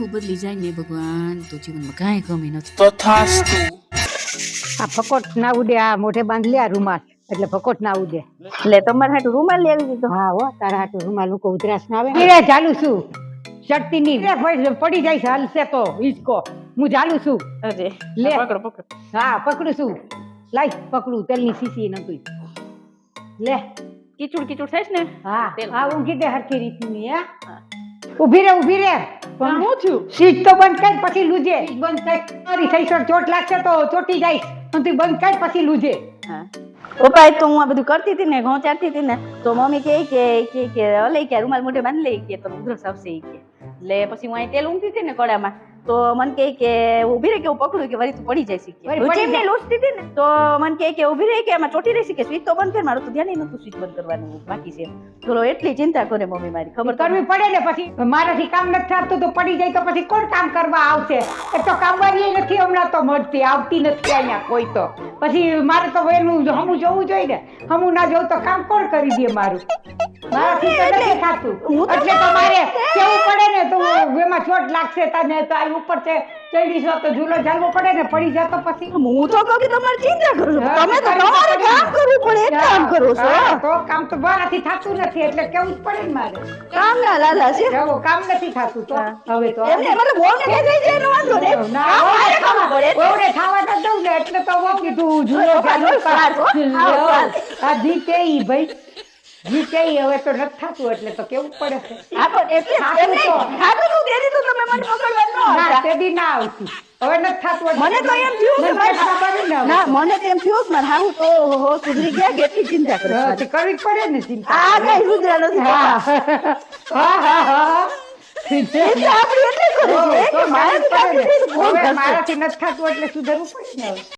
હાહુ બદલી જાય ને ભગવાન તો જીવનમાં કાંઈ કમી નથી. તથાસ્તુ. આ ફકોટ ના ઉડે, આ મોઢે બાંધ લે આ રૂમાલ એટલે ફકોટ ના ઉડે. એટલે તમારે હાટુ રૂમાલ લેવી દીધો. હા હો, તારા હાટુ રૂમાલ લોકો ઉધરાસ ના આવે. રે ચાલુ છું શક્તિ ની પડી જાય છે, હાલશે તો હિચકો. હું ચાલુ છું. અરે લે પકડો પકડો. હા પકડું છું, લાઈ પકડું. તેલની શીશી નતું લે. કીચુડ કીચુડ થાય છે ને. હા તેલ. આ ઊંઘી દે હરખી રીતની. હે ઊભી રે ઊભી રે. પણ હું થયું? સ્વિચ તો બંધ કર પછી લૂજે. સ્વિચ બંધ કર, મારી થઈ સર ચોટ લાગશે તો ચોટી જાય. તું બંધ કર પછી લૂજે. હા પપ્પા એ તો હું આ બધું કરતી હતી ને, ઘઉં ચારતી હતી ને, તો મમ્મી કે અલે કે રૂમાલ મોઢે બાંધી લઈ કે તો ઉધરસ આવશે ઈ કે. એટલે પછી હું અહીં તેલ ઊંઘતી હતી ને કડામાં, તો મને કે ઊભી રહે કે હું પકડું કે વળી તું પડી જાય છે કે. લુચીને લૂછતી હતી ને તો મને કે ઊભી રહે કે આમાં ચોટી રહેશે કે સ્વિચ તો બંધ કર. મારું તો ધ્યાન નતું સ્વિચ બંધ કરવાનું બાકી છે. ચલો એટલી ચિંતા કરે મમ્મી મારી. ખબર કરવી પડે ને, પછી મારાથી કામ નથી થતું તો પડી જાય તો પછી કોણ કામ કરવા આવશે? એક તો કામવાળી નથી હમણાં તો મળતી, આવતી નથી અહીંયા કોઈ. તો પછી મારે તો એનું હમું જોવું જોઈએ ને. હમું ના જોઉં તો કામ કોણ કરી દે મારું? મારાથી તો નથી થતું એટલે તો મારે કેવું પડે ને. તો એમાં ચોટ લાગશે તને તો આ ઉપર છે ચડીશો તો ઝૂલો ઝાલવો પડે ને, પડી જતો પછી. હું તો કહું કે તમારે ચિંતા કરો છો, તમે તો તમારે કામ કરવું પડે એક કામ કરો છો. હા, તો કામ તો મારાથી થતું નથી એટલે કેવું જ પડે ને મારે. કામ ના લાલા છે. જો કામ નથી થતું તો હવે તો એમને મને બહુ ને કહી દે એનો વાંધો ને. ના ઓરે ખાવા તો દઉં ને એટલે તો હું કીધું ઝૂલો ઝાલવો. આ જીતે ઈ ભાઈ જીતે ઈ હવે તો નથી થતું એટલે તો કેવું પડે છે. હા પણ એટલે એમને ખાધું તું તેરી તો તમે મને પકડવા ન ના હતા. તે દી ના આવતી, હવે નથી થતું. મને તો એમ થયું કે મને ખબર ન ના મને તો એમ થયું કે મારે હાહુ તો હો સુધરી ગયા, કેટલી ચિંતા કરે છે. તે કરવી જ પડે ને ચિંતા. આ કઈ સુધરા નથી. હા હા હા એટલે આપણે એટલે કરે છે કે મારે તો કામ નથી તો ફોન કરશે. મારાથી નથી થતું એટલે સુધરવું પડે ને હવે.